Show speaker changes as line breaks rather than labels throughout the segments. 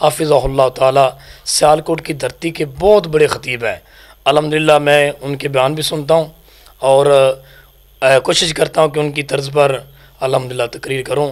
حافظہ اللہ تعالی سیالکوٹ کی دھرتی کے بہت بڑے خطیب ہیں. الحمدللہ میں ان کے بیان بھی سنتا ہوں اور کوشش کرتا ہوں کہ ان کی طرز پر الحمدللہ تقریر کروں،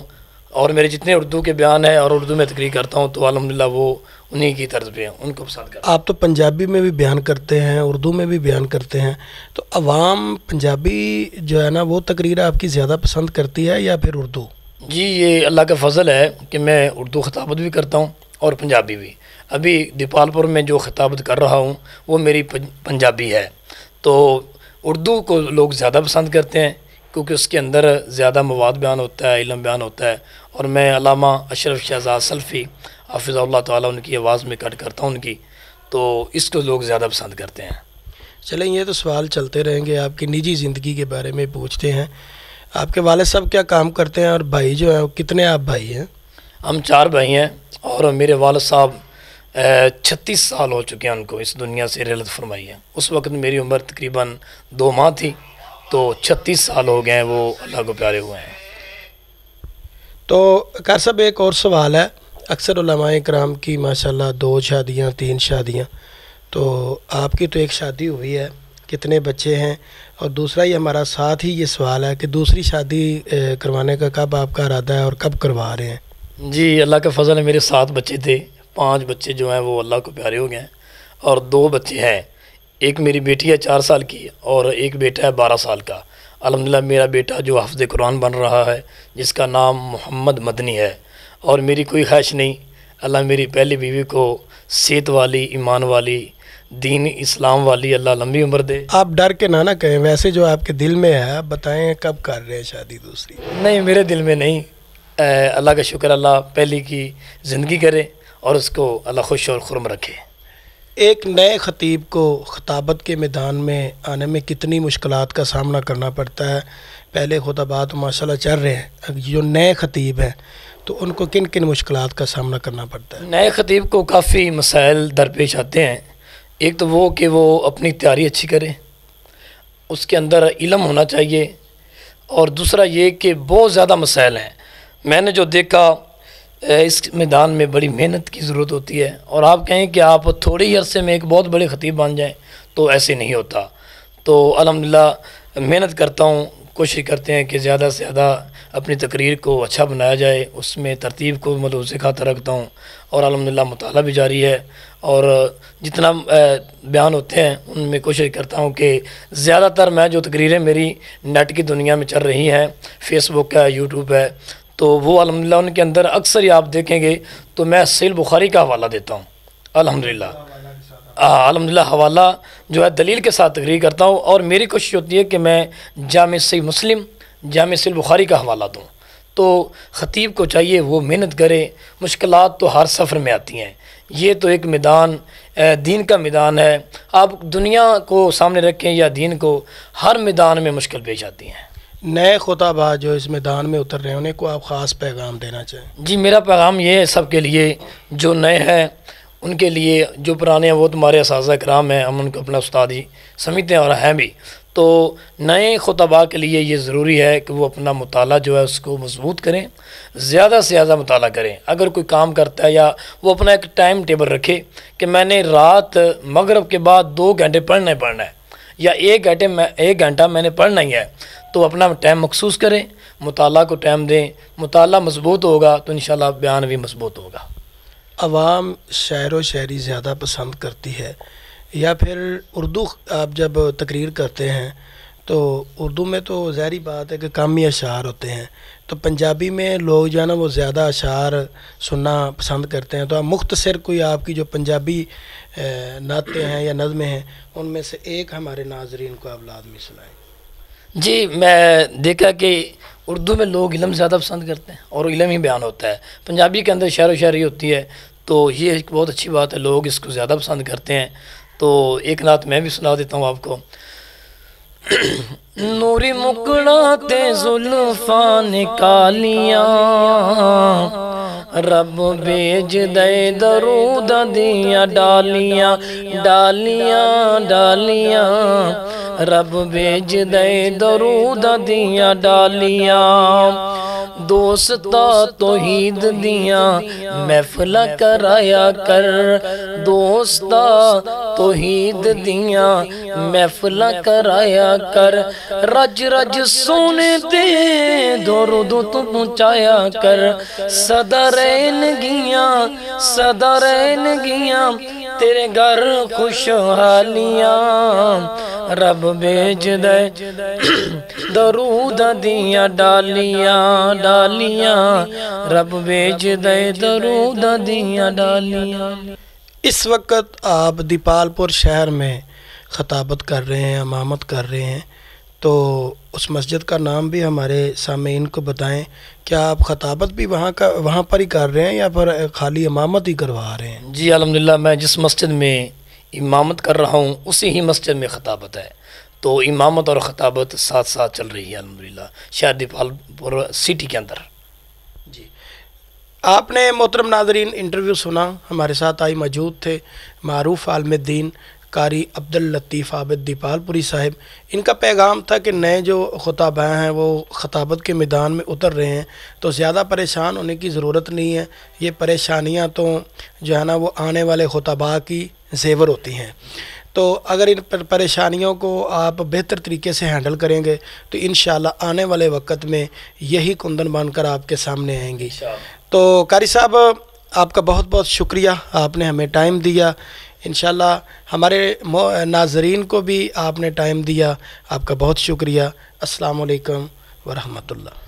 اور میرے جتنے اردو کے بیان ہیں اور اردو میں تقریر کرتا ہوں تو الحمدللہ وہ انہی کی طرز پہ ہیں، ان کو پسند کرتا ہوں.
آپ تو پنجابی میں بھی بیان کرتے ہیں، اردو میں بھی بیان کرتے ہیں، تو عوام پنجابی جو ہے نا وہ تقریر آپ کی زیادہ پسند کرتی ہے یا پھر اردو؟
جی یہ اللہ کا فضل ہے کہ میں اردو خطابت بھی کرتا ہوں اور پنجابی بھی. ابھی دیپال پور میں جو خطابت کر رہا ہوں وہ میری پنجابی ہے. تو اردو کو لوگ زیادہ پسند کرتے ہیں کیونکہ اس کے اندر زیادہ مواد بیان ہوتا ہے، علم بیان ہوتا ہے، اور میں علامہ اشرف شہزاد سلفی حافظہ اللہ تعالیٰ ان کی آواز میں کٹ کرتا ہوں ان کی، تو اس کو لوگ زیادہ پسند کرتے ہیں.
چلیں یہ تو سوال چلتے رہیں گے، آپ کی نجی زندگی کے بارے میں پوچھتے ہیں. آپ کے والد صاحب کیا کام کرتے ہیں اور بھائی جو ہیں کتنے آپ بھائی ہیں؟
ہم 4 بھائی ہیں اور میرے والد صاحب 36 سال ہو چکے ہیں ان کو اس دنیا سے رحلت فرمائی ہے. اس وقت میری عمر تقریباً 2 ماہ تھی، تو 36 سال ہو گئے ہیں وہ اللہ کو پیارے ہوئے ہیں.
تو قاری صاحب ایک اور سوال ہے، اکثر علماء کرام کی ماشاءاللہ 2 شادیاں 3 شادیاں، تو آپ کی تو ایک شادی ہوئی ہے، کتنے بچے ہیں؟ اور دوسرا یہ ہمارا ساتھ ہی یہ سوال ہے کہ دوسری شادی کروانے کا کب آپ کا ارادہ ہے اور کب کروا رہے ہیں؟
جی اللہ کا فضل ہے، میرے 7 بچے تھے، 5 بچے جو ہیں وہ اللہ کو پیارے ہو گئے ہیں اور 2 بچے ہیں. ایک میری بیٹی ہے 4 سال کی اور ایک بیٹا ہے 12 سال کا. الحمدللہ میرا بیٹا جو حافظ قرآن بن رہا ہے جس کا نام محمد مدنی ہے، اور میری کوئی خواہش نہیں، اللہ میری پہلی بیوی کو صحت والی، ایمان والی، دین اسلام والی اللہ لمبی عمر دے.
آپ ڈر کے نہ کہیں، ویسے جو آپ کے دل میں ہے آپ بتائیں کب کر رہے ہیں شادی دوسری؟
نہیں میرے دل میں نہیں، اللہ کا شکر، اللہ پہلی کی زندگی کرے اور اس کو اللہ خوش اور خرم رکھے.
ایک نئے خطیب کو خطابت کے میدان میں آنے میں کتنی مشکلات کا سامنا کرنا پڑتا ہے؟ پہلے خطبات ماشاءاللہ چل رہے ہیں، جو نئے خطیب ہیں تو ان کو کن کن مشکلات کا سامنا کرنا پڑتا ہے؟
نئے خطیب کو کافی مسائل درپیش آتے ہیں. ایک تو وہ کہ وہ اپنی تیاری اچھی کرے، اس کے اندر علم ہونا چاہیے، اور دوسرا یہ کہ بہت زیادہ مسائل ہیں. میں نے جو دیکھا اس میدان میں بڑی محنت کی ضرورت ہوتی ہے، اور آپ کہیں کہ آپ تھوڑے ہی عرصے میں ایک بہت بڑے خطیب بن جائیں تو ایسے نہیں ہوتا. تو الحمدللہ محنت کرتا ہوں، کوشش کرتے ہیں کہ زیادہ سے زیادہ اپنی تقریر کو اچھا بنایا جائے، اس میں ترتیب کو ملحوظ کھاتا رکھتا ہوں، اور الحمدللہ مطالعہ بھی جاری ہے، اور جتنا بیان ہوتے ہیں ان میں کوشش کرتا ہوں کہ زیادہ تر میں جو تقریریں میری نیٹ کی دنیا میں چل رہی ہیں، فیس بک ہے، یوٹیوب ہے، تو وہ الحمدللہ ان کے اندر اکثر ہی آپ دیکھیں گے تو میں صحیح بخاری کا حوالہ دیتا ہوں. الحمدللہ الحمدللہ حوالہ جو ہے دلیل کے ساتھ تقریر کرتا ہوں، اور میری کوشش ہوتی ہے کہ میں جامع صحیح مسلم، جامع صحیح بخاری کا حوالہ دوں. تو خطیب کو چاہیے وہ محنت کرے، مشکلات تو ہر سفر میں آتی ہیں، یہ تو ایک میدان دین کا میدان ہے، آپ دنیا کو سامنے رکھیں یا دین کو، ہر میدان میں مشکل پیش آتی ہیں.
نئے خطباء جو اس میدان میں اتر رہے ہیں انہیں کو آپ خاص پیغام دینا چاہیں؟
جی میرا پیغام یہ ہے سب کے لیے، جو نئے ہیں ان کے لیے، جو پرانے ہیں وہ تمہارے اساتذہ کرام ہیں، ہم ان کو اپنا استاد ہی سمجھتے ہیں اور ہیں بھی. تو نئے خطباء کے لیے یہ ضروری ہے کہ وہ اپنا مطالعہ جو ہے اس کو مضبوط کریں، زیادہ سے زیادہ مطالعہ کریں. اگر کوئی کام کرتا ہے یا وہ اپنا ایک ٹائم ٹیبل رکھے کہ میں نے رات مغرب کے بعد 2 گھنٹے پڑھنا ہے یا 1 گھنٹہ میں نے پڑھنا ہی ہے، تو اپنا ٹائم مخصوص کریں، مطالعہ کو ٹائم دیں. مطالعہ مضبوط ہوگا تو انشاءاللہ بیان بھی مضبوط ہوگا.
عوام شاعر و شاعری زیادہ پسند کرتی ہے یا پھر اردو؟ آپ جب تقریر کرتے ہیں تو اردو میں تو ظاہری بات ہے کہ کم ہی اشعار ہوتے ہیں، تو پنجابی میں لوگ جو ہے نا وہ زیادہ اشعار سننا پسند کرتے ہیں، تو آپ مختصر کوئی آپ کی جو پنجابی نعتیں ہیں یا نظمیں ہیں ان میں سے ایک ہمارے ناظرین کو آپ لازمی سنائیں.
جی میں دیکھا کہ اردو میں لوگ علم زیادہ پسند کرتے ہیں اور علم ہی بیان ہوتا ہے، پنجابی کے اندر شعر و شاعری ہوتی ہے، تو یہ ایک بہت اچھی بات ہے، لوگ اس کو زیادہ پسند کرتے ہیں. تو ایک نعت میں بھی سنا دیتا ہوں آپ کو. نوری مکڑا تے زلفاں نکالیاں، رب بیج دے درود دیاں ڈالیاں ڈالیاں ڈالیاں، رب بیج دے درود دیاں ڈالیاں. دوستا توحید دیاں محفل کرایا کر، دوستا توحید دیاں محفل کرایا کر، رج رج سونے تے درود تو پہنچایا کر، سدا رہن گیاں تیرے گھر خوشحالیاں، رب بھیج دے درود دیاں ڈالیاں، رب بھیج دے درود دیاں ڈالیاں۔
اس وقت آپ دیپال پور شہر میں خطابت کر رہے ہیں، امامت کر رہے ہیں، تو اس مسجد کا نام بھی ہمارے سامعین کو بتائیں۔ کیا آپ خطابت بھی وہاں پر ہی کر رہے ہیں یا پھر خالی امامت ہی کروا رہے ہیں؟
جی الحمدللہ، میں جس مسجد میں امامت کر رہا ہوں اسی ہی مسجد میں خطابت ہے، تو امامت اور خطابت ساتھ ساتھ چل رہی ہے الحمدللہ شہر دیپال پور سٹی کے اندر۔
جی، آپ نے محترم ناظرین انٹرویو سنا، ہمارے ساتھ آئی موجود تھے معروف عالم دین قاری عبداللطیف عابد دیپال پوری صاحب۔ ان کا پیغام تھا کہ نئے جو خطباء ہیں وہ خطابت کے میدان میں اتر رہے ہیں تو زیادہ پریشان ہونے کی ضرورت نہیں ہے، یہ پریشانیاں تو جو ہے نا وہ آنے والے خطباء کی زیور ہوتی ہیں، تو اگر ان پریشانیوں کو آپ بہتر طریقے سے ہینڈل کریں گے تو انشاءاللہ آنے والے وقت میں یہی کندن بن کر آپ کے سامنے آئیں گی۔ تو قاری صاحب آپ کا بہت بہت شکریہ، آپ نے ہمیں ٹائم دیا، انشاءاللہ ہمارے ناظرین کو بھی آپ نے ٹائم دیا، آپ کا بہت شکریہ۔ السلام علیکم ورحمۃ اللہ۔